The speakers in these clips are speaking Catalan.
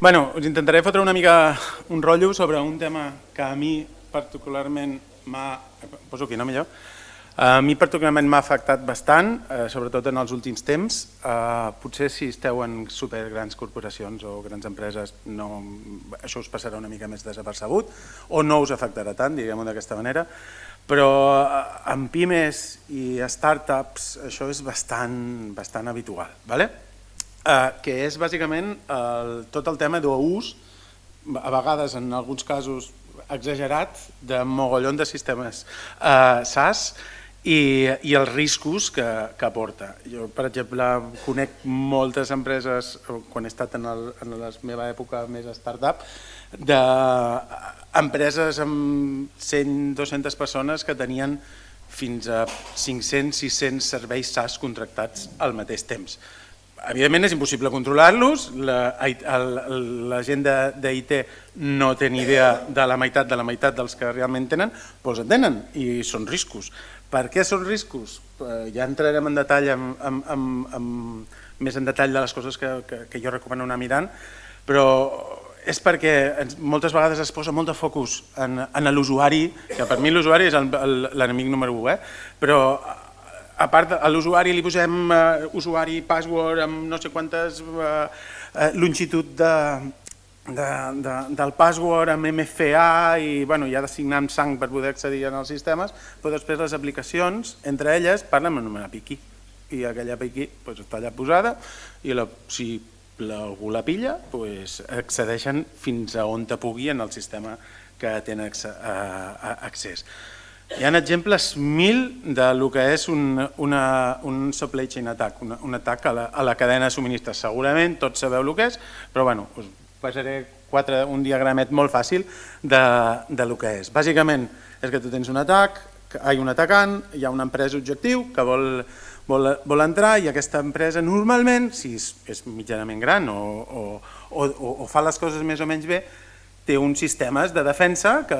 Bueno, us intentaré fotre una mica un rotllo sobre un tema que a mi particularment m'ha... Poso aquí, no, millor? A mi particularment m'ha afectat bastant, sobretot en els últims temps. Potser si esteu en supergrans corporacions o grans empreses això us passarà una mica més desapercebut o no us afectarà tant, diguem-ho d'aquesta manera, però en pimes i startups això és bastant habitual, que és bàsicament tot el tema d'ús, a vegades en alguns casos exagerat, de mogollon de sistemes SaaS i els riscos que porta. Jo, per exemple, conec moltes empreses, quan he estat en la meva època més startup, d'empreses amb 100-200 persones que tenien fins a 500-600 serveis SaaS contractats al mateix temps. Evidentment és impossible controlar-los, la gent d'IT no té ni idea de la meitat dels que realment tenen, però els en tenen i són riscos. Per què són riscos? Ja entrarem en detall, més en detall de les coses que jo recomano anar mirant, però és perquè moltes vegades es posa molt de focus en l'usuari, que per mi l'usuari és l'enemic número 1, però a part a l'usuari li posem usuari, password, amb no sé quantes longitud del password, amb MFA i hi ha de signar amb sang per poder accedir als sistemes, però després les aplicacions, entre elles, parlen amb una API i aquella API està allà posada i si algú la pilla accedeixen fins a on te pugui en el sistema que tenen accés. Hi ha exemples 1000 del que és un supply chain attack, un atac a la cadena de subministres. Segurament tots sabeu el que és, però us passaré un diagramet molt fàcil del que és. Bàsicament és que tu tens un atac, hi ha un atacant, hi ha una empresa objectiu que vol entrar i aquesta empresa normalment, si és mitjanament gran o fa les coses més o menys bé, té uns sistemes de defensa que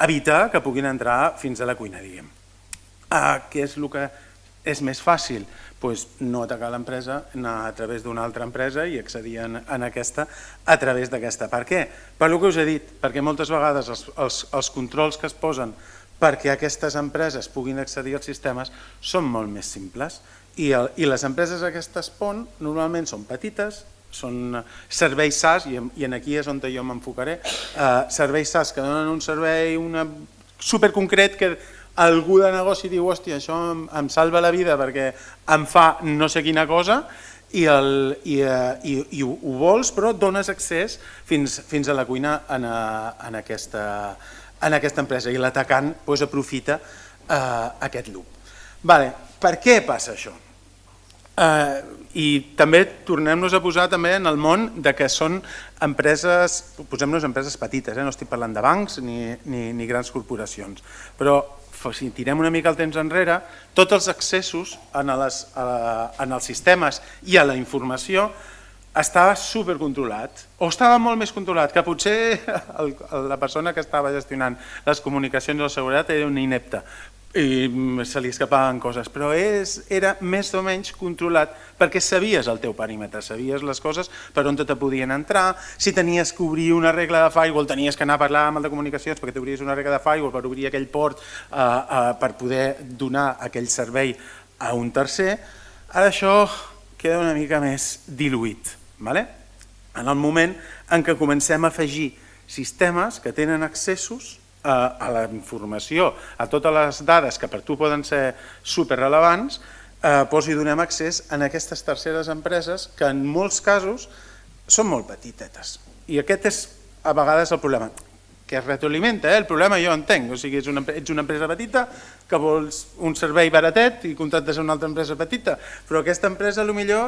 evita que puguin entrar fins a la cuina, diguem. Què és el que és més fàcil? No atacar l'empresa, anar a través d'una altra empresa i accedir a aquesta a través d'aquesta. Per què? Per el que us he dit, perquè moltes vegades els controls que es posen perquè aquestes empreses puguin accedir als sistemes són molt més simples i les empreses aquestes PON normalment són petites, són serveis SaaS, i aquí és on jo m'enfocaré, serveis SaaS que donen un servei superconcret que algú de negoci diu, hòstia, això em salva la vida perquè em fa no sé quina cosa i ho vols, però dones accés fins a la cuina en aquesta empresa i l'atacant aprofita aquest loop. Per què passa això? I també tornem-nos a posar en el món que són empreses, posem-nos empreses petites, no estic parlant de bancs ni grans corporacions, però si tirem una mica el temps enrere, tots els accessos en els sistemes i a la informació estava supercontrolat, o estava molt més controlat, que potser la persona que estava gestionant les comunicacions de la seguretat era una inepta i se li escapaven coses, però era més o menys controlat perquè sabies el teu perímetre, sabies les coses per on te podien entrar, si tenies que obrir una regla de firewall tenies que anar a parlar amb el de comunicacions perquè t'obries una regla de firewall per obrir aquell port per poder donar aquell servei a un tercer. Ara això queda una mica més diluït. En el moment en què comencem a afegir sistemes que tenen accessos a la informació, a totes les dades que per tu poden ser superrelevants, hi donem accés a aquestes terceres empreses que en molts casos són molt petitetes. I aquest és a vegades el problema, que es retroalimenta, el problema jo entenc, o sigui, ets una empresa petita que vols un servei baratet i contractes una altra empresa petita, però aquesta empresa potser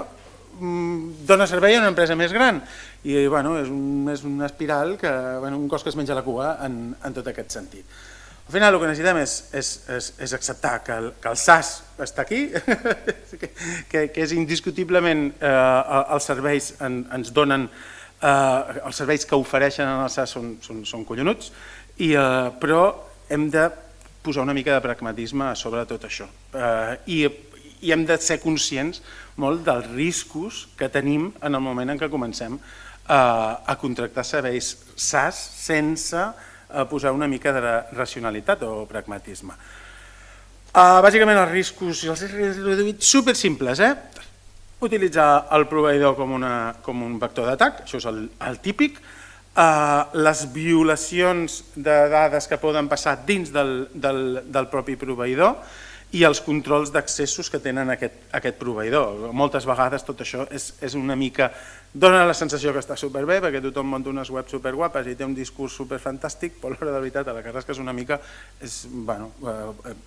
dona servei a una empresa més gran i és una espiral, un cos que es menja la cua en tot aquest sentit. Al final el que necessitem és acceptar que el SaaS està aquí, que és indiscutiblement els serveis ens donen, els serveis que ofereixen en el SaaS són collonuts, però hem de posar una mica de pragmatisme sobre tot això i hem de ser conscients molt dels riscos que tenim en el moment en què comencem a contractar serveis SaaS sense posar una mica de racionalitat o pragmatisme. Bàsicament els riscos i els riscos reduïts supersimples. Utilitzar el proveïdor com un vector d'atac, això és el típic. Les violacions de dades que poden passar dins del propi proveïdor i els controls d'accessos que tenen aquest proveïdor. Moltes vegades tot això és una mica... Dóna la sensació que està superbé perquè tothom munta unes webs superguapes i té un discurs superfantàstic, però a l'hora de veritat a la que rasques una mica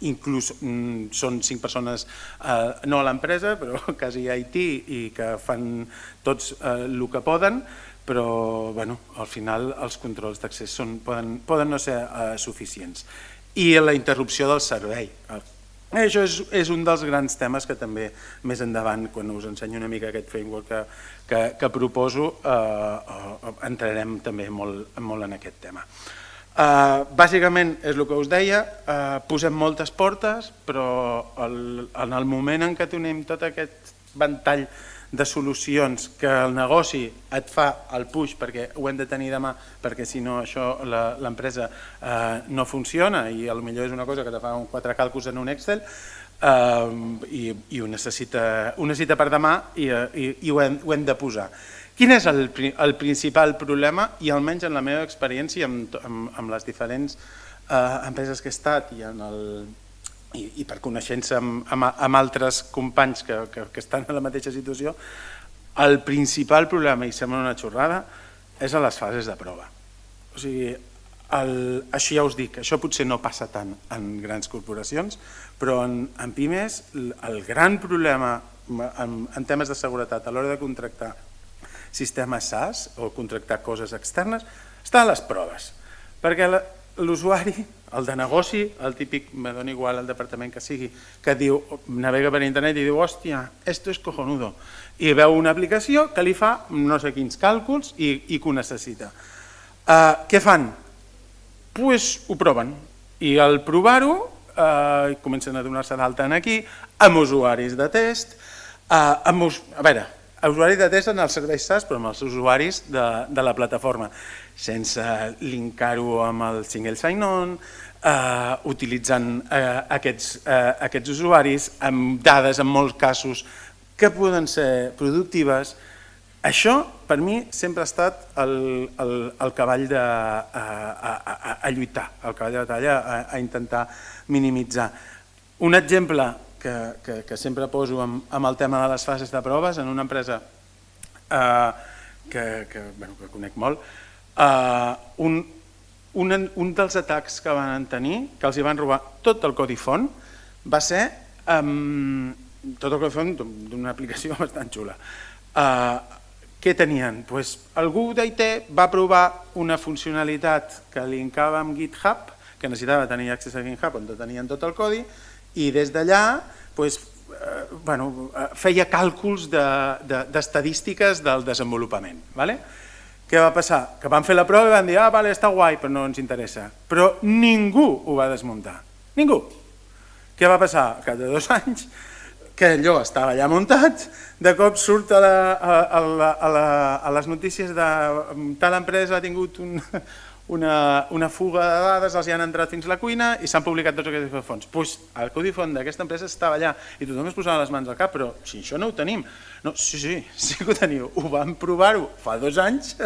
inclús són 5 persones no a l'empresa però quasi a IT i que fan tots el que poden, però al final els controls d'accés poden no ser suficients. I la interrupció del servei. Això és un dels grans temes que també més endavant, quan us ensenyo una mica aquest framework que proposo, entrarem també molt en aquest tema. Bàsicament és el que us deia, posem moltes portes, però en el moment en què tenim tot aquest ventall de solucions que el negoci et fa el push perquè ho hem de tenir demà perquè si no això l'empresa no funciona i potser és una cosa que te fa 4 càlculs en un Excel i ho necessita per demà i ho hem de posar. Quin és el principal problema i almenys en la meva experiència amb les diferents empreses que he estat i per coneixença amb altres companys que estan en la mateixa situació, el principal problema, i sembla una xorrada, és a les fases de prova. O sigui, això ja us dic, això potser no passa tant en grans corporacions, però en pimes el gran problema en temes de seguretat a l'hora de contractar sistemes SaaS o contractar coses externes està a les proves, perquè l'usuari, el de negoci, el típic, me dona igual el departament que sigui, que diu, navega per internet i diu, hòstia, esto es cojonudo, i veu una aplicació que li fa no sé quins càlculs i que ho necessita. Què fan? Doncs ho proven, i al provar-ho comencen a donar-se d'alta aquí, amb usuaris de test, usuaris de test en els serveis SaaS, però amb els usuaris de la plataforma, sense linkar-ho amb el single sign-on, utilitzant aquests usuaris amb dades en molts casos que poden ser productives. Això, per mi, sempre ha estat el cavall a lluitar, el cavall de batalla a intentar minimitzar. Un exemple que sempre poso amb el tema de les fases de proves en una empresa que conec molt, un dels atacs que van tenir, que els van robar tot el codi font, va ser tot el codi font d'una aplicació bastant xula. Què tenien? Algú d'IT va provar una funcionalitat que linkava amb GitHub, que necessitava tenir accés a GitHub on tenien tot el codi, i des d'allà feia càlculs d'estadístiques del desenvolupament. Què va passar? Que van fer la prova i van dir vale, està guai, però no ens interessa. Però ningú ho va desmuntar. Ningú. Què va passar? Que de 2 anys, que allò estava allà muntat, de cop surt a les notícies de tal empresa ha tingut una fuga de dades, els hi han entrat fins a la cuina i s'han publicat tots aquests fons. Doncs el codi font d'aquesta empresa estava allà i tothom es posava les mans al cap, però si això no ho tenim. No, sí que ho teniu. Ho vam provar-ho fa 2 anys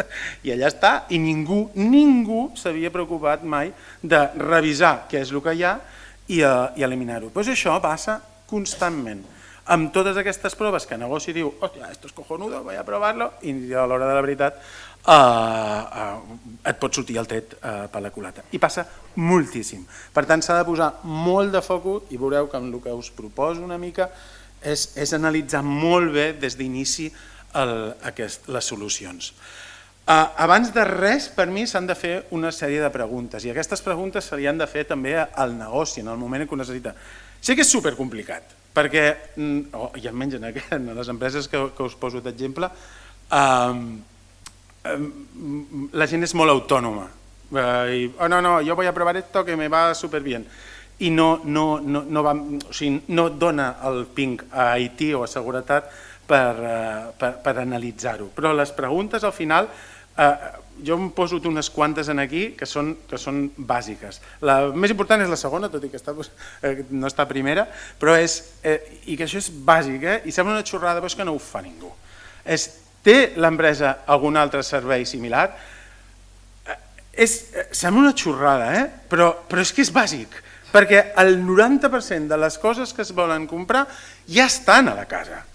i allà està i ningú s'havia preocupat mai de revisar què és el que hi ha i eliminar-ho. Doncs això passa constantment. Amb totes aquestes proves que el negoci diu hòstia, esto es cojonudo, voy a provar-lo, i a l'hora de la veritat et pot sortir el tret per la culata. I passa moltíssim. Per tant, s'ha de posar molt de focus i veureu que el que us proposo una mica és analitzar molt bé des d'inici les solucions. Abans de res, per mi, s'han de fer una sèrie de preguntes i aquestes preguntes se li han de fer també al negoci en el moment en què ho necessita. Sé que és supercomplicat, perquè, i almenys en les empreses que us poso d'exemple, la gent és molt autònoma. No, jo voy a probar esto que me va súper bien. I no dona el ping a IT o a seguretat per analitzar-ho. Però les preguntes al final Jo em poso unes quantes en aquí que són bàsiques. La més important és la segona, tot i que no està primera, però i que això és bàsic, i sembla una xorrada, però és que no ho fa ningú. Té l'empresa algun altre servei similar? Sembla una xorrada, però és que és bàsic, perquè el 90% de les coses que es volen comprar ja estan a la casa.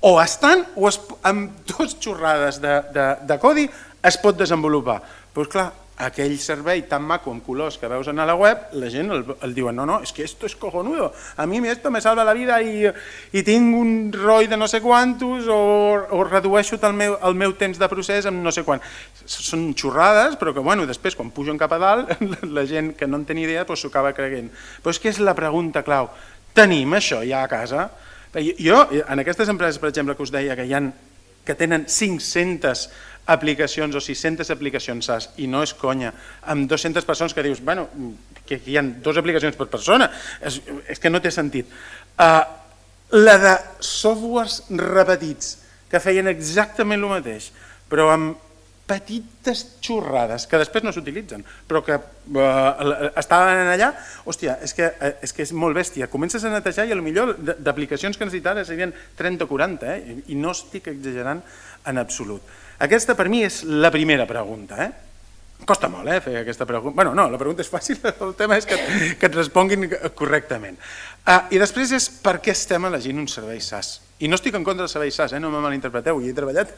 O estan, o amb dues xorrades de codi es pot desenvolupar. Però clar, aquell servei tan maco amb colors que veus a la web, la gent el diuen, no, és que esto es cojonudo, a mi esto me salva la vida i tinc un ROI de no sé quantos o redueixo el meu temps de procés amb no sé quant. Són xorrades, però que després quan pugen cap a dalt, la gent que no en té ni idea s'ho acaba creient. Però és que és la pregunta clau. Tenim això ja a casa? Jo, en aquestes empreses, per exemple, que us deia que tenen 500 aplicacions o 600 aplicacions SaaS, i no és conya, amb 200 persones que dius, que hi ha 2 aplicacions per persona, és que no té sentit. La de softwares repetits, que feien exactament el mateix, però amb petites xorrades, que després no s'utilitzen, però que estaven allà, hòstia, és que és molt bèstia. Comences a netejar i potser d'aplicacions que necessitaves serien 30 o 40, i no estic exagerant en absolut. Aquesta per mi és la primera pregunta. Costa molt fer aquesta pregunta. Bé, no, la pregunta és fàcil, el tema és que et responguin correctament. I després és per què estem elegint un servei SaaS. I no estic en contra dels serveis SaaS, no me malinterpreteu, hi he treballat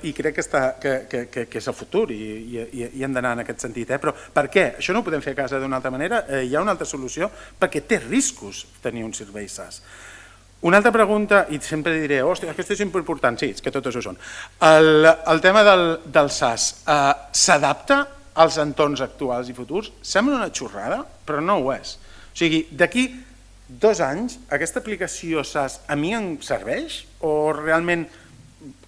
i crec que és el futur i hem d'anar en aquest sentit. Però per què? Això no ho podem fer a casa d'una altra manera? Hi ha una altra solució? Perquè té riscos tenir un servei SaaS. Una altra pregunta, i sempre diré, hòstia, aquesta és important, sí, és que totes ho són. El tema del SaaS s'adapta als entorns actuals i futurs? Sembla una xorrada, però no ho és. O sigui, d'aquí 2 anys, aquesta aplicació SaaS a mi em serveix? O realment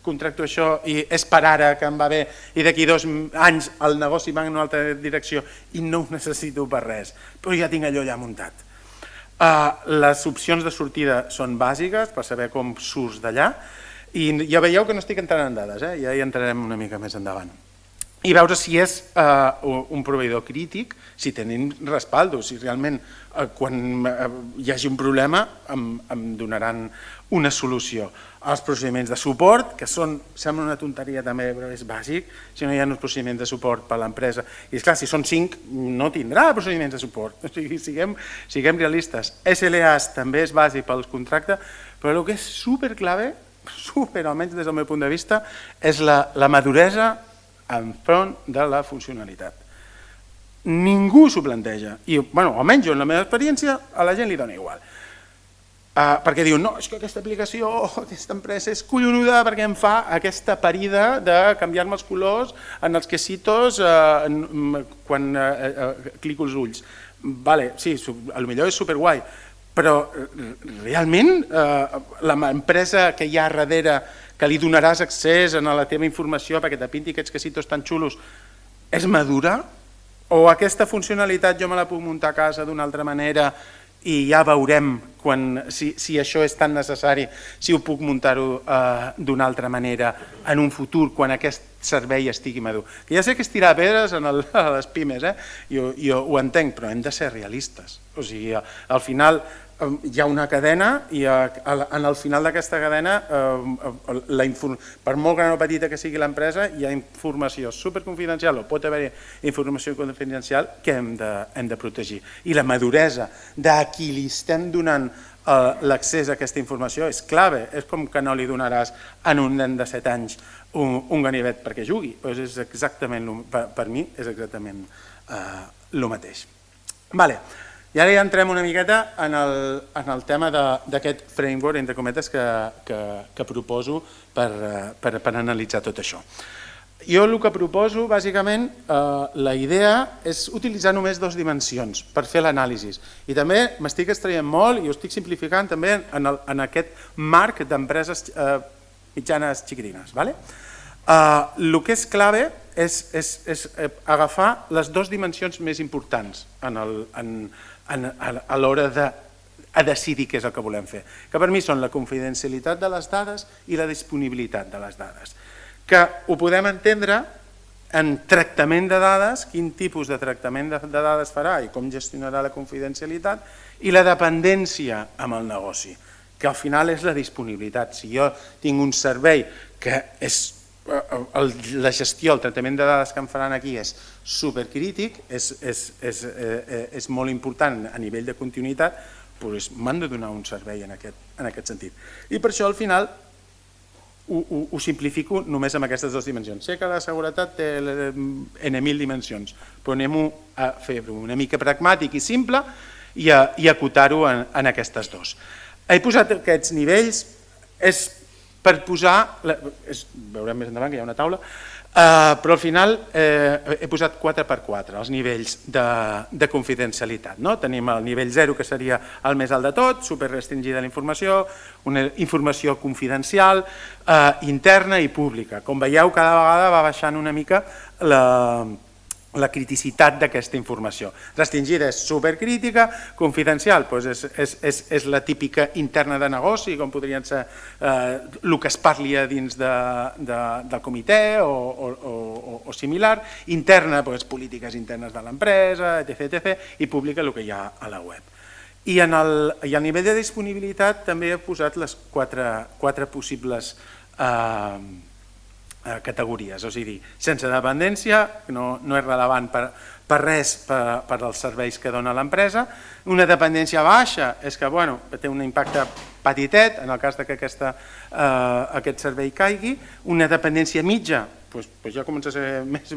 contracto això i és per ara que em va bé i d'aquí 2 anys el negoci va en una altra direcció i no ho necessito per res, però ja tinc allò allà muntat? Les opcions de sortida són bàsiques per saber com surts d'allà i ja veieu que no estic entrant en dades, ja hi entrarem una mica més endavant. I veure si és un proveïdor crític, si tenim respaldo, si realment quan hi hagi un problema em donaran una solució. Els procediments de suport, que sembla una tonteria també, però és bàsic, si no hi ha uns procediments de suport per a l'empresa. I esclar, si són 5, no tindrà procediments de suport. O sigui, siguem realistes. SLAs també és bàsic pels contractes, però el que és superclave, almenys des del meu punt de vista, és la maduresa enfront de la funcionalitat. Ningú s'ho planteja, i almenys jo en la meva experiència a la gent li dona igual. Perquè diuen, no, és que aquesta aplicació, aquesta empresa és collonuda perquè em fa aquesta parida de canviar-me els colors en els quesitos quan clico els ulls. Sí, potser és superguai, però realment l'empresa que hi ha darrere que li donaràs accés a la teva informació perquè te pinti aquests quesitos tan xulos és madura? O aquesta funcionalitat jo me la puc muntar a casa d'una altra manera i ja veurem si això és tan necessari, si ho puc muntar-ho d'una altra manera en un futur quan aquest servei estigui madur. Que ja sé que és tirar pedres a les pimes, jo ho entenc, però hem de ser realistes. O sigui, al final hi ha una cadena i en el final d'aquesta cadena, per molt gran o petita que sigui l'empresa, hi ha informació superconfidencial o pot haver informació confidencial que hem de protegir. I la maduresa de qui li estem donant l'accés a aquesta informació és clave. És com que no li donaràs a un nen de 7 anys un ganivet perquè jugui. Per mi és exactament el mateix. I ara ja entrem una miqueta en el tema d'aquest framework, entre cometes, que proposo per analitzar tot això. Jo el que proposo, bàsicament, la idea és utilitzar només 2 dimensions per fer l'anàlisi. I també m'estic extraient molt i ho estic simplificant també en aquest marc d'empreses mitjanes xiquitines. El que és clave és agafar les 2 dimensions més importants a l'hora de decidir què és el que volem fer, que per mi són la confidencialitat de les dades i la disponibilitat de les dades. que ho podem entendre en tractament de dades, quin tipus de tractament de dades farà i com gestionarà la confidencialitat, i la dependència amb el negoci, que al final és la disponibilitat. Si jo tinc un servei que és la gestió, el tractament de dades que em faran aquí és supercrític, és molt important a nivell de continuïtat, doncs m'han de donar un servei en aquest sentit. I per això al final ho simplifico només amb aquestes dues dimensions. Sé que la seguretat té N.000 dimensions, però anem a fer-ho una mica pragmàtic i simple i acotar-ho en aquestes dues. He posat aquests nivells, és per posar, veurem més endavant que hi ha una taula, però al final he posat 4x4 els nivells de confidencialitat. Tenim el nivell 0, que seria el més alt de tot, superrestringida la informació, una informació confidencial, interna i pública. Com veieu, cada vegada va baixant una mica la criticitat d'aquesta informació. Restringida és supercrítica, confidencial és la típica interna de negoci, com podrien ser el que es parli a dins del comitè o similar, interna polítiques internes de l'empresa, etc. i pública el que hi ha a la web. I al nivell de disponibilitat també he posat les quatre possibles categories, és a dir, sense dependència, no és relevant per res per als serveis que dona l'empresa. Una dependència baixa és que té un impacte petitet en el cas que aquest servei caigui. Una dependència mitja ja comença a ser més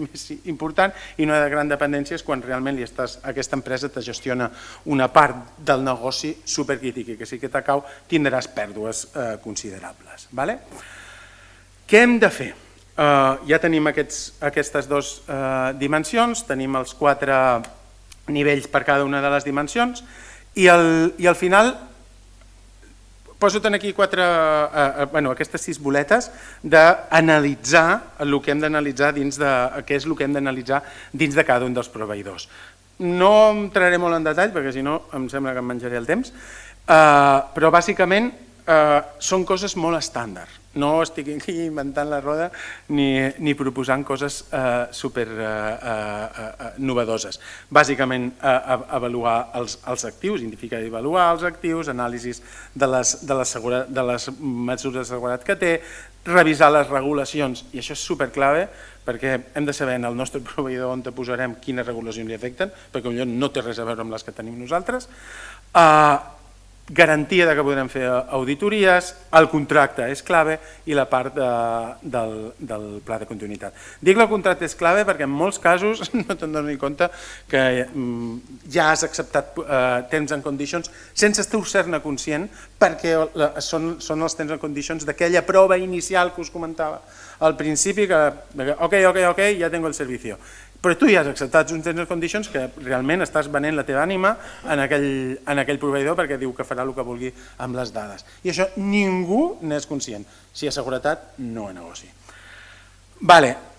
important, i una gran dependència és quan realment aquesta empresa te gestiona una part del negoci supercrítica, que si que cau tindràs pèrdues considerables. Què hem de fer? Ja tenim aquestes dues dimensions, tenim els 4 nivells per cada una de les dimensions, i al final poso aquí aquestes 6 boletes d'analitzar el que hem d'analitzar què és el que hem d'analitzar dins de cada un dels proveïdors. No entraré molt en detall perquè si no em sembla que em menjaré el temps, però bàsicament són coses molt estàndard. No estic aquí inventant la roda ni proposant coses super novedoses. Bàsicament, avaluar els actius, identificar i avaluar els actius, anàlisis de les mesures de seguretat que té, revisar les regulacions, i això és superclave perquè hem de saber en el nostre proveïdor on te posarem quines regulacions li afecten, perquè potser no té res a veure amb les que tenim nosaltres. Garantia que podrem fer auditories, el contracte és clave i la part del pla de continuïtat. Dic que el contracte és clave perquè en molts casos no te'n dones compte que ja has acceptat terms and conditions sense estar-ne conscient, perquè són els terms and conditions d'aquella prova inicial que us comentava al principi, que ok, ja tengo el servicio. Però tu ja has acceptat uns terms and conditions que realment estàs venent la teva ànima en aquell proveïdor perquè diu que farà el que vulgui amb les dades. I això ningú n'és conscient. Si hi ha seguretat, no hi ha negoci.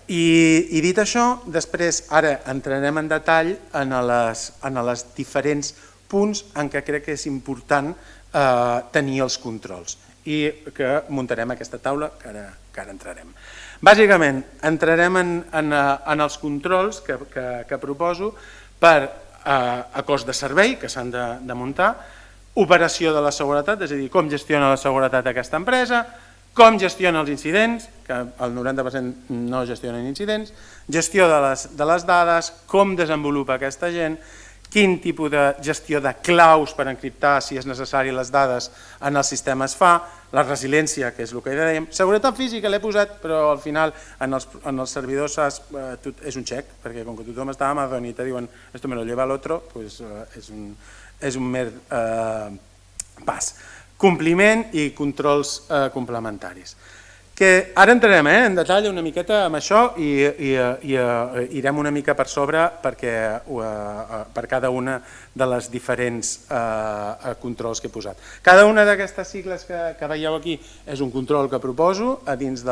I dit això, després ara entrarem en detall en els diferents punts en què crec que és important tenir els controls i que muntarem aquesta taula que ara entrarem. Bàsicament, entrarem en els controls que proposo per a cost de servei, que s'han de muntar, operació de la seguretat, és a dir, com gestiona la seguretat aquesta empresa, com gestiona els incidents, que el 90% no gestionen incidents, gestió de les dades, com desenvolupa aquesta gent, quin tipus de gestió de claus per encriptar, si és necessari, les dades en el sistema es fa, la resiliència, que és el que dèiem, seguretat física l'he posat, però al final en els servidors és un xec, perquè com que tothom està a Amazon i te diuen esto me lo lleva l'altre, és un mer pas. Compliment i controls complementaris. Ara entrarem en detall una miqueta amb això i irem una mica per sobre per cada una de les diferents controls que he posat. Cada una d'aquestes sigles que veieu aquí és un control que proposo a dins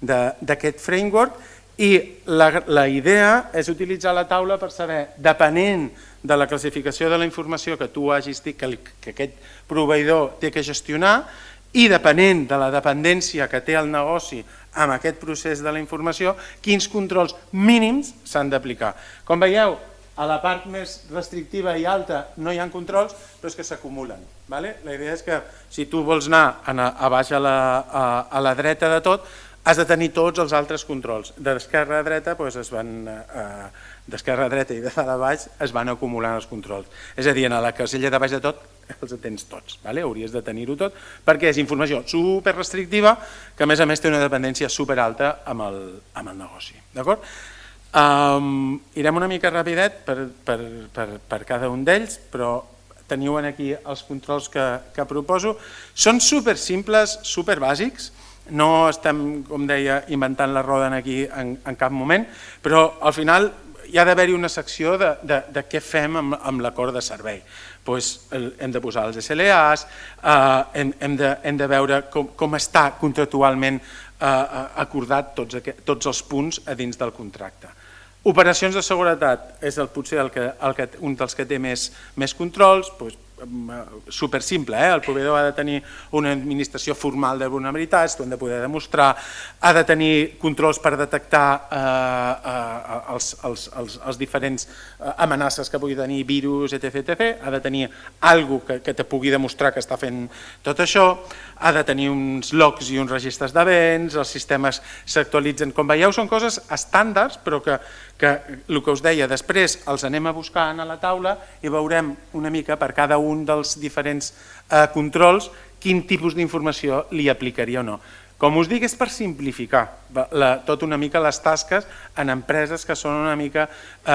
d'aquest framework i la idea és utilitzar la taula per saber, depenent de la classificació de la informació que tu hagis dit que aquest proveïdor té que gestionar, i depenent de la dependència que té el negoci amb aquest procés de la informació, quins controls mínims s'han d'aplicar. Com veieu, a la part més restrictiva i alta no hi ha controls, però és que s'acumulen. La idea és que si tu vols anar a baix a la dreta de tot, has de tenir tots els altres controls. D'esquerra a dreta d'esquerra a dreta i de dalt a baix es van acumulant els controls. És a dir, en la casella de baix de tot els tens tots, hauries de tenir-ho tot, perquè és informació super restrictiva que a més té una dependència super alta amb el negoci. D'acord? Irem una mica rapidet per cada un d'ells, però teniu aquí els controls que proposo. Són super simples, super bàsics, no estem, com deia, inventant la roda aquí en cap moment, però al final hi ha d'haver-hi una secció de què fem amb l'acord de servei. Hem de posar els SLAs, hem de veure com està contractualment acordat tots els punts a dins del contracte. Operacions de seguretat és potser un dels que té més controls, super simple, el proveïdor ha de tenir una administració formal de vulnerabilitats, t'ho han de poder demostrar, ha de tenir controls per detectar els diferents amenaces que pugui tenir, virus, etc. Ha de tenir alguna cosa que te pugui demostrar que està fent tot això, ha de tenir uns logs i uns registres d'events, els sistemes s'actualitzen. Com veieu, són coses estàndards, però que el que us deia, després els anem a buscar a la taula i veurem una mica per cada un dels diferents controls quin tipus d'informació li aplicaria o no. Com us dic, és per simplificar tot una mica les tasques en empreses que són una mica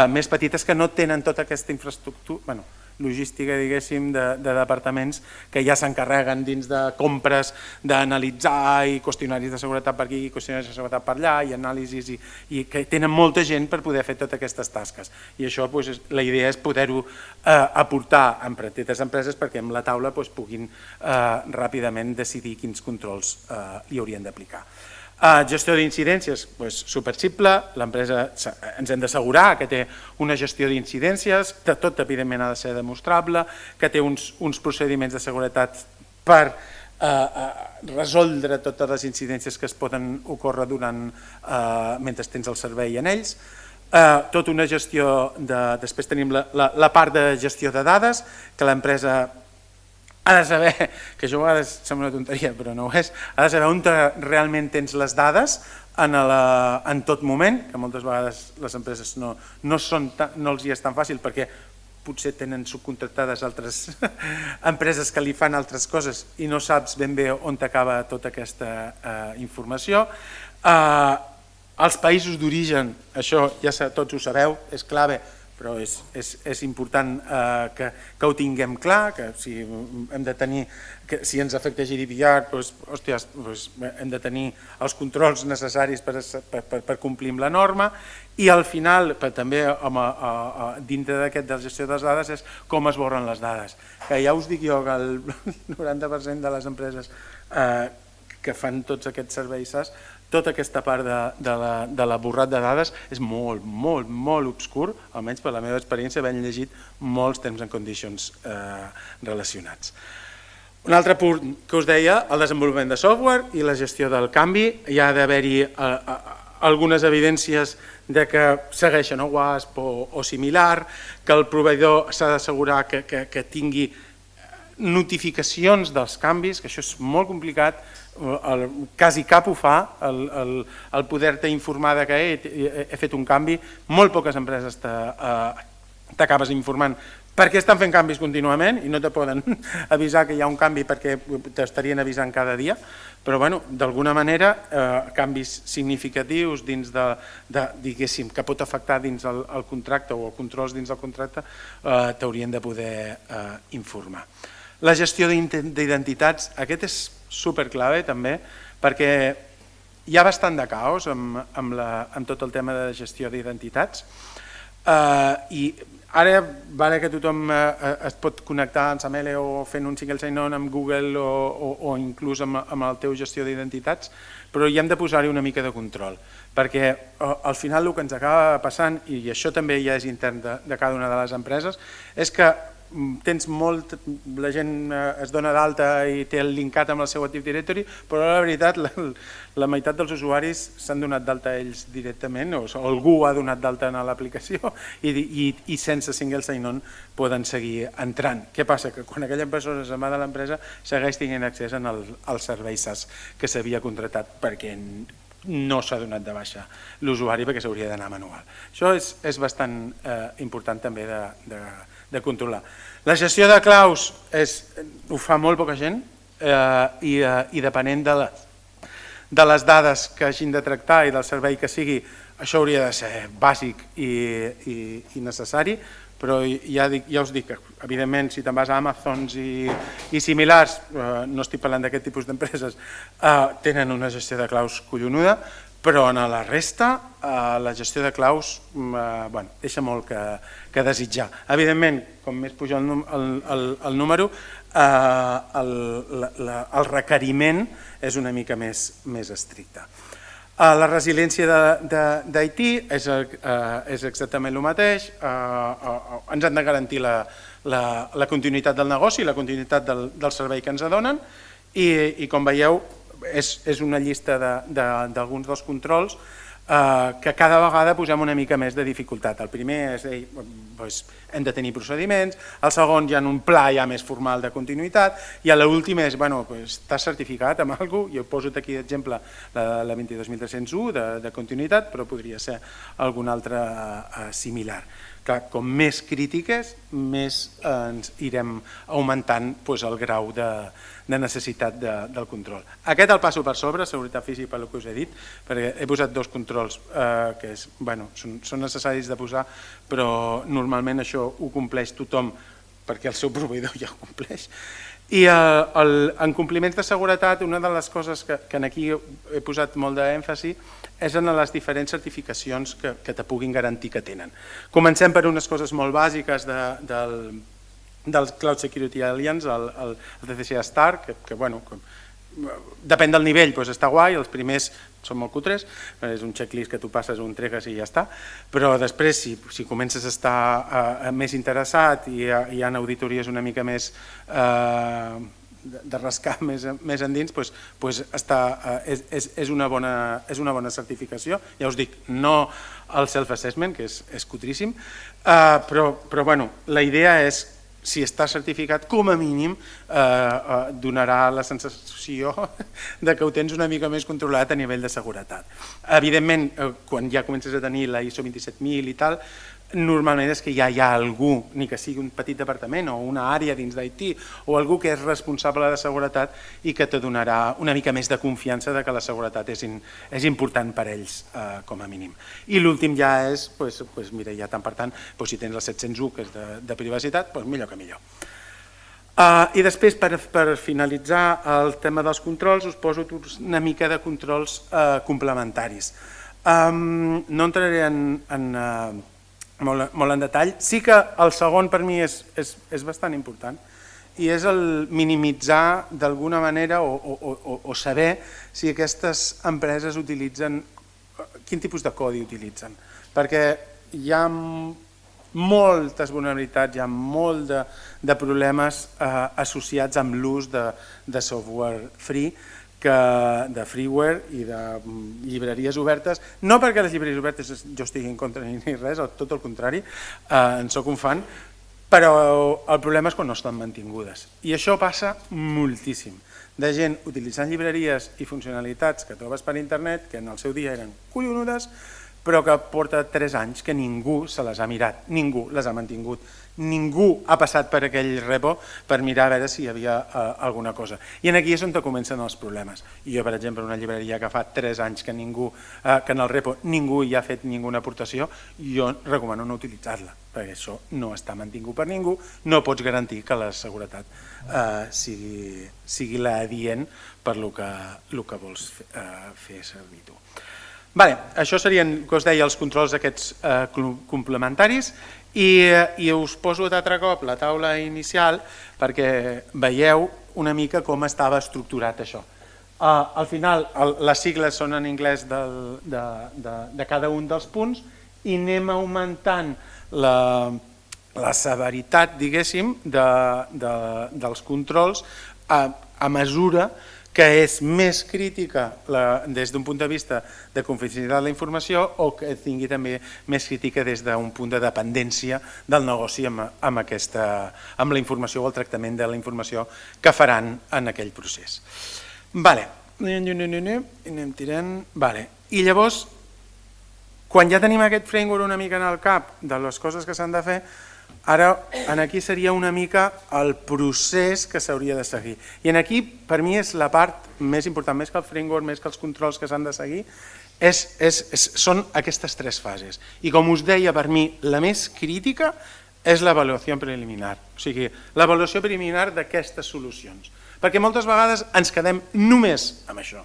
més petites, que no tenen tota aquesta infraestructura, logística, diguéssim, de departaments que ja s'encarreguen dins de compres d'analitzar i qüestionaris de seguretat per aquí, qüestionaris de seguretat per allà i anàlisis i que tenen molta gent per poder fer totes aquestes tasques. I això, la idea és poder-ho aportar en petites empreses perquè amb la taula puguin ràpidament decidir quins controls hi haurien d'aplicar. Gestió d'incidències, supersimple, l'empresa ens hem d'assegurar que té una gestió d'incidències, tot evidentment ha de ser demostrable, que té uns procediments de seguretat per resoldre totes les incidències que es poden ocórrer mentre tens el servei en ells, tota una gestió, després tenim la part de gestió de dades, que l'empresa ha de saber, que això a vegades sembla una tonteria però no ho és, ha de saber on realment tens les dades en tot moment, que moltes vegades les empreses no els hi és tan fàcil perquè potser tenen subcontractades altres empreses que li fan altres coses i no saps ben bé on t'acaba tota aquesta informació. Els països d'origen, això ja tots ho sabeu, és clave, però és important que ho tinguem clar, que si hem de tenir, si ens afecta GDPR, hem de tenir els controls necessaris per complir amb la norma i al final, també dintre d'aquest de la gestió de les dades, és com es borren les dades. Ja us dic jo que el 90% de les empreses que fan tots aquests serveis SaaS, tota aquesta part de la borrat de dades és molt, molt, molt obscur, almenys per la meva experiència, havent llegit molts terms and conditions relacionats. Un altre punt que us deia, el desenvolupament de software i la gestió del canvi. Hi ha d'haver-hi algunes evidències que segueixen WASP o similar, que el proveïdor s'ha d'assegurar que tingui notificacions dels canvis, que això és molt complicat, quasi cap ho fa, el poder-te informar que he fet un canvi, molt poques empreses t'acabes informant perquè estan fent canvis contínuament i no te poden avisar que hi ha un canvi perquè t'estarien avisant cada dia, però d'alguna manera canvis significatius dins diguéssim, que pot afectar dins el contracte o controls dins del contracte t'haurien de poder informar. La gestió d'identitats, aquest és superclave també, perquè hi ha bastant de caos amb tot el tema de gestió d'identitats i ara vale que tothom es pot connectar amb Samele o fent un single sign-on amb Google o inclús amb el teu gestió d'identitats, però hi hem de posar-hi una mica de control, perquè al final el que ens acaba passant, i això també ja és intern de cada una de les empreses, és que tens molt, la gent es dona d'alta i té el linkat amb el seu Active Directory, però la veritat la meitat dels usuaris s'han donat d'alta ells directament o algú ha donat d'alta en l'aplicació i sense single sign-on poden seguir entrant. Què passa? Que quan aquella persona se'n va de l'empresa segueix tenint accés als serveis SaaS que s'havia contractat perquè no s'ha donat de baixa l'usuari perquè s'hauria d'anar manual. Això és bastant important també de controlar. La gestió de claus ho fa molt poca gent i depenent de les dades que hagin de tractar i del servei que sigui, això hauria de ser bàsic i necessari, però ja us dic que, evidentment, si te'n vas a Amazon i similars, no estic parlant d'aquest tipus d'empreses, tenen una gestió de claus collonuda, però en la resta la gestió de claus deixa molt que desitjar. Evidentment, com més puja el número, el requeriment és una mica més estricte. La resiliència d'IT és exactament el mateix, ens han de garantir la continuïtat del negoci, la continuïtat del servei que ens donen i com veieu és una llista d'alguns dels controls que cada vegada posem una mica més de dificultat. El primer és hem de tenir procediments, el segon ja en un pla ja més formal de continuïtat i l'últim és, estàs certificat amb alguna cosa, jo he posat aquí d'exemple la 22.301 de continuïtat, però podria ser alguna altra similar. Com més crítiques, més ens irem augmentant el grau de necessitat del control. Aquest el passo per sobre, seguretat física, pel que us he dit, perquè he posat dos controls que són necessaris de posar, però normalment això ho compleix tothom perquè el seu proveïdor ja ho compleix. I en compliments de seguretat, una de les coses que aquí he posat molt d'èmfasi és en les diferents certificacions que te puguin garantir que tenen. Comencem per unes coses molt bàsiques del Cloud Security Alliance, el CCCA Star, que depèn del nivell, està guai, els primers són molt cutres, és un checklist que tu passes, un tregues i ja està, però després si comences a estar més interessat i hi ha auditories una mica més de rascar més endins, és una bona certificació. Ja us dic, no el self-assessment, que és cutríssim, però la idea és, si està certificat, com a mínim donarà la sensació que ho tens una mica més controlat a nivell de seguretat. Evidentment, quan ja comences a tenir la ISO 27000 i tal, normalment és que ja hi ha algú, ni que sigui un petit departament o una àrea dins d'IT, o algú que és responsable de seguretat i que te donarà una mica més de confiança que la seguretat és important per ells, com a mínim. I l'últim ja és, mira, ja tant per tant, si tens el 701, que és de privacitat, millor que millor. I després, per finalitzar el tema dels controls, us poso una mica de controls complementaris. No entraré molt en detall. Sí que el segon per mi és bastant important i és el minimitzar d'alguna manera o saber si aquestes empreses utilitzen, quin tipus de codi utilitzen, perquè hi ha moltes vulnerabilitats, hi ha molt de problemes associats amb l'ús de software free, de freeware i de llibreries obertes, no perquè les llibreries obertes jo estigui en contra ni res, tot el contrari, en soc un fan, però el problema és quan no estan mantingudes. I això passa moltíssim, de gent utilitzant llibreries i funcionalitats que trobes per internet, que en el seu dia eren collonudes, però que porta 3 anys que ningú se les ha mirat, ningú les ha mantingut, ningú ha passat per aquell repo per mirar a veure si hi havia alguna cosa. I aquí és on comencen els problemes. I jo, per exemple, una llibreria que fa 3 anys que en el repo ningú hi ha fet ninguna aportació, jo recomano no utilitzar-la, perquè això no està mantingut per ningú, no pots garantir que la seguretat sigui l'adient per el que vols fer servir tu. Això serien, com us deia, els controls aquests complementaris i us poso d'altre cop la taula inicial perquè veieu una mica com estava estructurat això. Al final, les sigles són en anglès de cada un dels punts i anem augmentant la severitat, diguéssim, dels controls a mesura que és més crítica des d'un punt de vista de confidencialitat de la informació o que tingui també més crítica des d'un punt de dependència del negoci amb la informació o el tractament de la informació que faran en aquell procés. Anem tirant. I llavors, quan ja tenim aquest framework una mica en el cap de les coses que s'han de fer, ara aquí seria una mica el procés que s'hauria de seguir. I aquí per mi és la part més important, més que el framework, més que els controls que s'han de seguir, són aquestes tres fases. I com us deia, per mi la més crítica és l'avaluació preliminar, o sigui, l'avaluació preliminar d'aquestes solucions. Perquè moltes vegades ens quedem només amb això.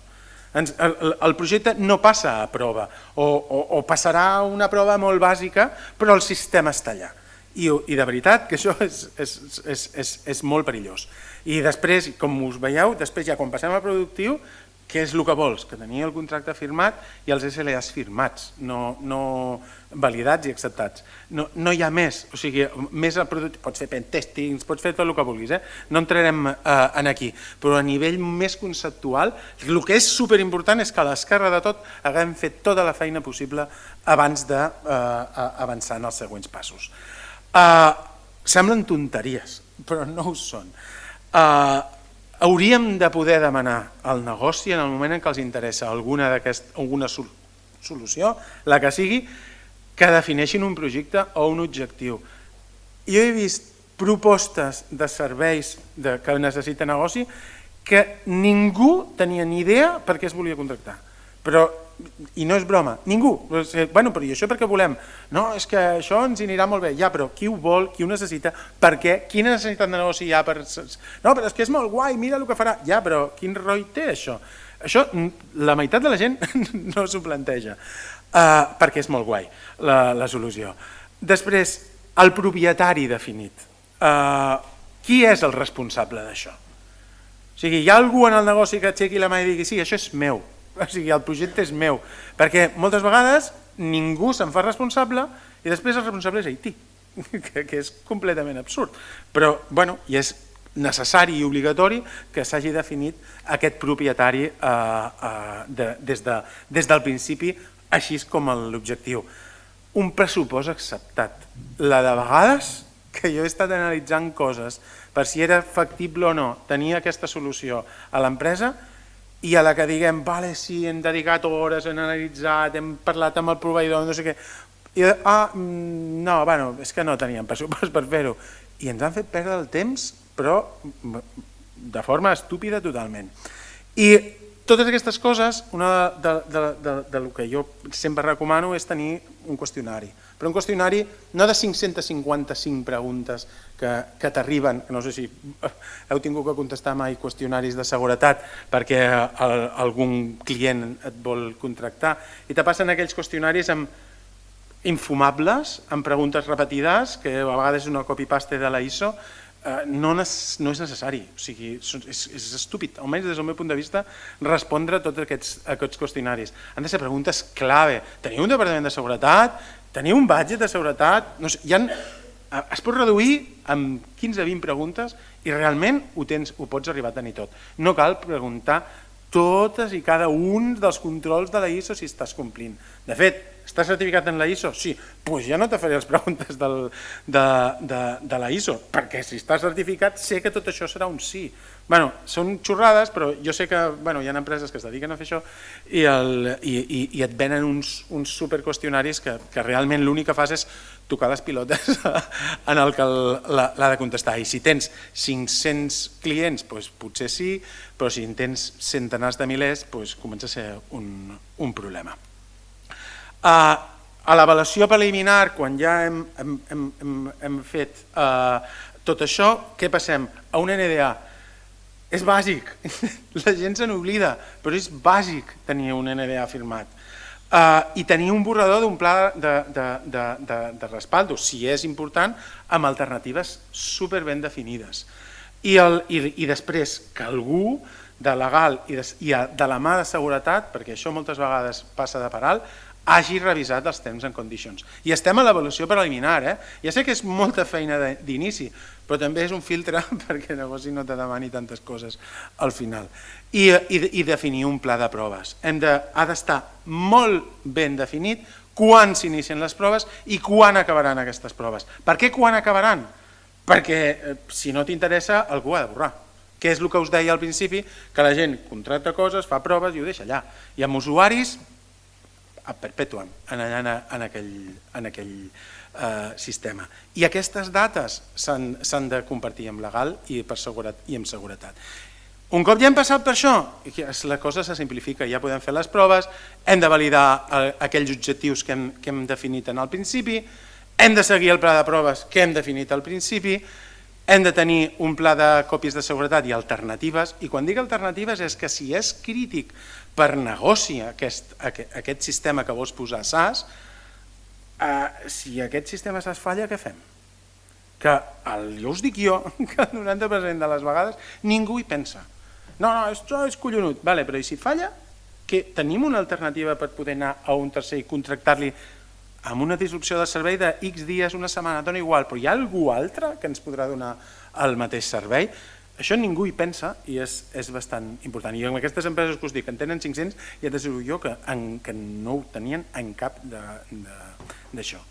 El projecte no passa a prova o passarà una prova molt bàsica, però el sistema està allà. I de veritat que això és molt perillós. I després, com us veieu, després ja quan passem al productiu, què és el que vols? Que tenir el contracte firmat i els SLAs firmats, no validats i acceptats. No hi ha més, o sigui, més el producte, pots fer pentestings, pots fer tot el que vulguis, no entrarem aquí, però a nivell més conceptual, el que és superimportant és que a l'esquerra de tot haguem fet tota la feina possible abans d'avançar en els següents passos. Semblen tonteries, però no ho són. Hauríem de poder demanar al negoci en el moment en què els interessa alguna solució, la que sigui, que defineixin un projecte o un objectiu. Jo he vist propostes de serveis que necessita negoci que ningú tenia ni idea per què es volia contractar. I no és broma, ningú. Bueno, però i això per què volem? No, és que això ens anirà molt bé. Ja, però qui ho vol, qui ho necessita, per què? Quina necessitat de negoci hi ha? No, però és que és molt guai, mira el que farà. Ja, però quin roi té això? Això la meitat de la gent no s'ho planteja, perquè és molt guai la solució. Després, el propietari definit. Qui és el responsable d'això? O sigui, hi ha algú en el negoci que aixequi la mà i digui sí, això és meu. O sigui, el projecte és meu, perquè moltes vegades ningú se'n fa responsable i després el responsable és IT, que és completament absurd. Però, bueno, i és necessari i obligatori que s'hagi definit aquest propietari des del principi, així com l'objectiu. Un pressupost acceptat. La de vegades que jo he estat analitzant coses per si era factible o no tenir aquesta solució a l'empresa, i a la que diguem, vale, sí, hem dedicat hores, hem analitzat, hem parlat amb el proveïdor, no sé què, no, bueno, és que no teníem pressupost per fer-ho. I ens han fet perdre el temps, però de forma estúpida totalment. I totes aquestes coses, una del que jo sempre recomano és tenir un qüestionari, però un qüestionari no de 555 preguntes que t'arriben, no sé si heu tingut que contestar mai qüestionaris de seguretat perquè algun client et vol contractar i te passen aquells qüestionaris infumables, amb preguntes repetides, que a vegades és una copy-paste de la ISO, no és necessari, o sigui, és estúpid, almenys des del meu punt de vista, respondre a tots aquests qüestionaris. Han de ser preguntes clave. Teniu un departament de seguretat? Teniu un budget de seguretat? Es pot reduir amb 15-20 preguntes i realment ho pots arribar a tenir tot. No cal preguntar totes i cada un dels controls de la ISO si estàs complint. De fet, estàs certificat en la ISO? Sí, doncs ja no te faré les preguntes de la ISO, perquè si estàs certificat sé que tot això serà un sí. Bueno, són xorrades, però jo sé que hi ha empreses que es dediquen a fer això i et venen uns superqüestionaris que realment l'únic que fas és tocar les pilotes en el que l'ha de contestar. I si tens 500 clients, potser sí, però si en tens centenars de milers, comença a ser un problema. A l'avaluació preliminar, quan ja hem fet tot això, què passem? A un NDA. És bàsic, la gent se n'oblida, però és bàsic tenir un NDA firmat. I tenir un borrador d'un pla de respaldo, si és important, amb alternatives super ben definides. I després que algú de legal i de la mà de seguretat, perquè això moltes vegades passa de per alt, hagi revisat els terms and conditions. I estem a l'avaluació preliminar, ja sé que és molta feina d'inici, però també és un filtre perquè el negoci no te demani tantes coses al final. I definir un pla de proves. Ha d'estar molt ben definit quan s'inicien les proves i quan acabaran aquestes proves. Per què quan acabaran? Perquè si no t'interessa algú ha de borrar, que és el que us deia al principi, que la gent contracta coses, fa proves i ho deixa allà. I amb usuaris a perpetuem en aquell sistema. I aquestes dates s'han de compartir amb legal i amb seguretat. Un cop ja hem passat per això, la cosa se simplifica, ja podem fer les proves, hem de validar aquells objectius que hem definit en el principi, hem de seguir el pla de proves que hem definit al principi, hem de tenir un pla de còpies de seguretat i alternatives, i quan dic alternatives és que si és crític per negoci aquest sistema que vols posar SaaS, si aquest sistema SaaS falla, què fem? Que jo us dic jo, que el 90% de les vegades ningú hi pensa. No, això és collonut, però i si falla, que tenim una alternativa per poder anar a un tercer i contractar-li amb una disrupció del servei de X dies, una setmana, dona igual, però hi ha algú altre que ens podrà donar el mateix servei? Això ningú hi pensa i és bastant important. I amb aquestes empreses que us dic, que en tenen 500, ja t'asseguro jo que no ho tenien en cap d'això.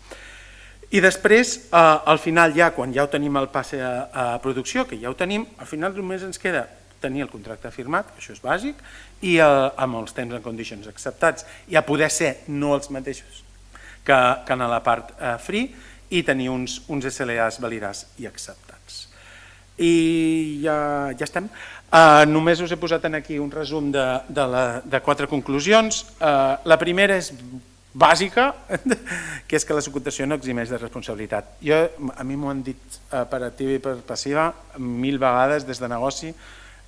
I després, al final, ja quan ja ho tenim al passe a producció, que ja ho tenim, al final només ens queda tenir el contracte firmat, això és bàsic, i amb els terms and conditions acceptats, i a poder ser no els mateixos que en la part free, i tenir uns SLAs validats i acceptats. I ja estem. Només us he posat aquí un resum de 4 conclusions. La primera és bàsica, que és que la ocultació no eximeix de responsabilitat. A mi m'ho han dit per activa i per passiva 1000 vegades des de negoci.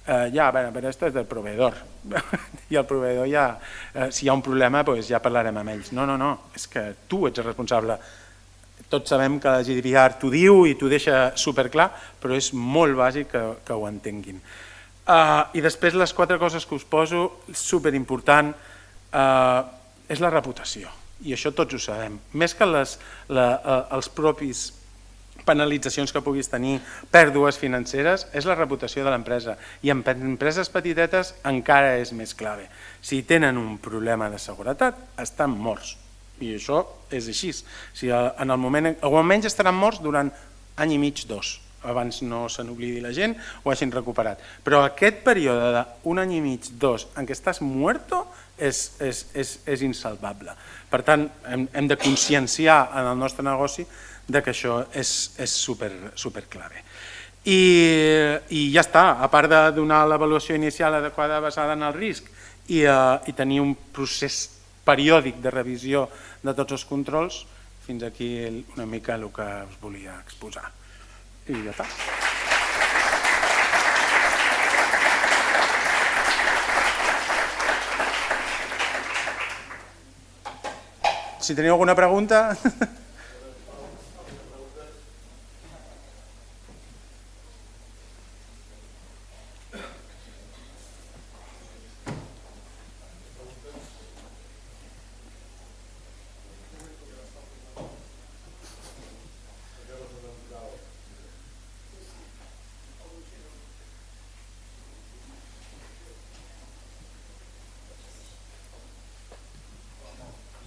Però esto és del proveedor i el proveedor ja, si hi ha un problema ja parlarem amb ells. No, és que tu ets el responsable. Tots sabem que la GDPR t'ho diu i t'ho deixa superclar, però és molt bàsic que ho entenguin. I després les 4 coses que us poso, superimportant, és la reputació, i això tots ho sabem. Més que els propis penalitzacions que puguis tenir, pèrdues financeres, és la reputació de l'empresa. I en empreses petitetes encara és més clave. Si tenen un problema de seguretat, estan morts. I això és així. En el moment, o almenys estaran morts durant any i mig, 2, abans no se n'oblidi la gent o hagin recuperat. Però aquest període d'un any i mig, 2, en què estàs muerto, és insalvable. Per tant, hem de conscienciar en el nostre negoci que això és superclave. I ja està, a part de donar l'avaluació inicial adequada basada en el risc i tenir un procés periòdic de revisió de tots els controls, fins aquí una mica el que us volia exposar. I ja està. Si teniu alguna pregunta...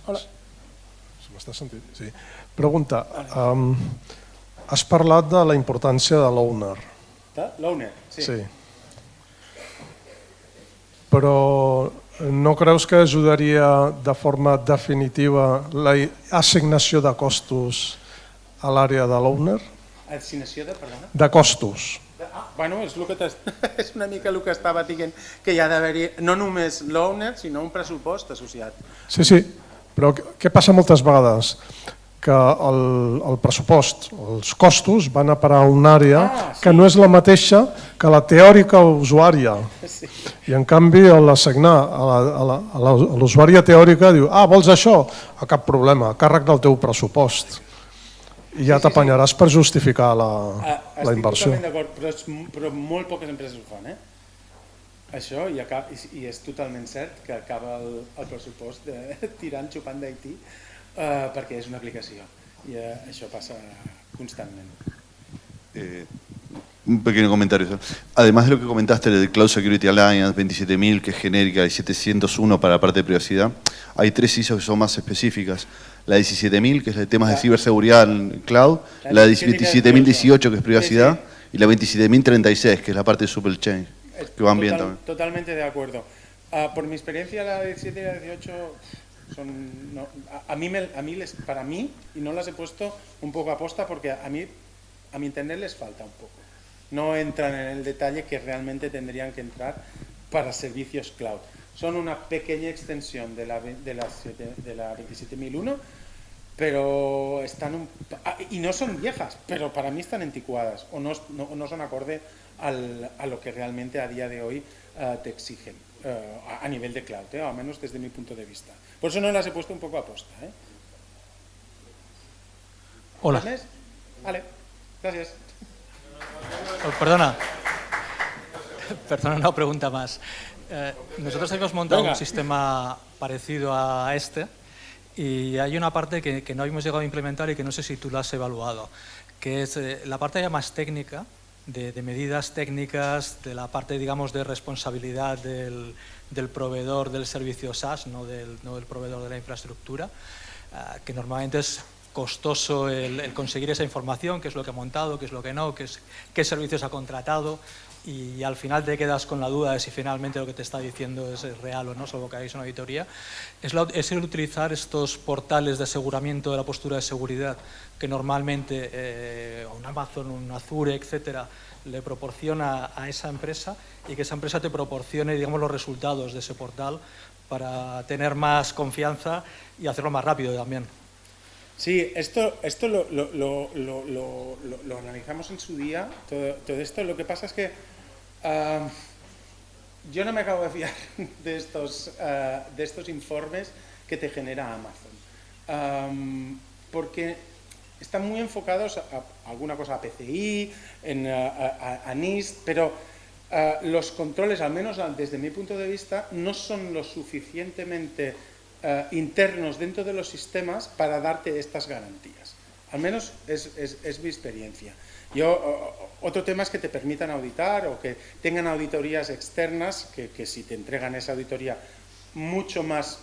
Hola. M'estàs sentint? Sí. Pregunta, has parlat de la importància de l'owner. De l'owner? Sí. Però no creus que ajudaria de forma definitiva l'assignació de costos a l'àrea de l'owner? Assignació de, perdona? De costos. Bueno, és una mica el que estava dient, que hi ha d'haver-hi no només l'owner, sinó un pressupost associat. Sí, però què passa moltes vegades? Que el pressupost, els costos, van a parar a una àrea que no és la mateixa que la teòrica usuària. I en canvi, l'assignar a l'usuària teòrica, diu, vols això? Cap problema, càrrec del teu pressupost. I ja t'apanyaràs per justificar la inversió. Estic totalment d'acord, però molt poques empreses ho fan. Això, i és totalment cert que acaba el pressupost tirant, xupant d'Haití, perquè és una aplicació. Y eso pasa constantemente. Un pequeño comentario. Además de lo que comentaste del Cloud Security Alliance 27000, que es genérica, y 701 para la parte de privacidad, hay 3 ISO que son más específicas. La 17000, que es de temas de ciberseguridad en cloud, la 27018, que es privacidad, y la 27036, que es la parte de supply chain, que van bien también. Totalmente de acuerdo. Por mi experiencia, la 17 y la 18... para mí, y no las he puesto un poco a posta porque a mi entender les falta un poco. No entran en el detalle que realmente tendrían que entrar para servicios cloud. Son una pequeña extensión de la 27001, pero están y no son viejas, pero para mí están anticuadas o no son acorde a lo que realmente a día de hoy te exigen a nivel de cloud, al menos desde mi punto de vista. Por eso no las he puesto un poco a posta. Hola. Vale, gracias. Perdona, una pregunta más. Nosotros hemos montado un sistema parecido a este y hay una parte que no hemos llegado a implementar y que no sé si tú la has evaluado, que es la parte ya más técnica, de medidas técnicas, de la parte, digamos, de responsabilidad del proveedor del servicio SaaS, no del proveedor de la infraestructura, que normalmente es costoso el conseguir esa información, qué es lo que ha montado, qué es lo que no, qué servicios ha contratado, y al final te quedas con la duda de si finalmente lo que te está diciendo es real o no, salvo que hagáis una auditoría. Es el utilizar estos portales de aseguramiento de la postura de seguridad que normalmente un Amazon, un Azure, etcétera, le proporciona a esa empresa, y que esa empresa te proporcione, digamos, los resultados de ese portal para tener más confianza y hacerlo más rápido también. Sí, esto lo analizamos en su día, todo esto. Lo que pasa es que yo no me acabo de fiar de estos informes que te genera Amazon, porque están muy enfocados a alguna cosa a PCI, a NIST, pero los controles, al menos desde mi punto de vista, no son lo suficientemente internos dentro de los sistemas para darte estas garantías. Al menos es mi experiencia. Otro tema es que te permitan auditar o que tengan auditorías externas, que si te entregan esa auditoría mucho más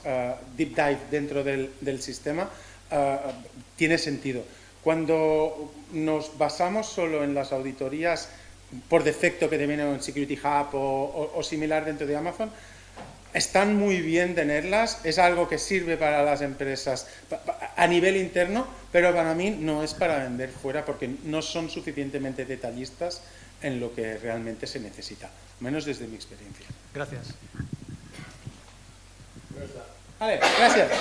deep dive dentro del sistema, tiene sentido. Cuando nos basamos solo en las auditorías por defecto que te vienen en Security Hub o similar dentro de Amazon, están muy bien tenerlas, es algo que sirve para las empresas a nivel interno, pero para mí no es para vender fuera porque no son suficientemente detallistas en lo que realmente se necesita, menos desde mi experiencia. Gracias. Vale, gracias.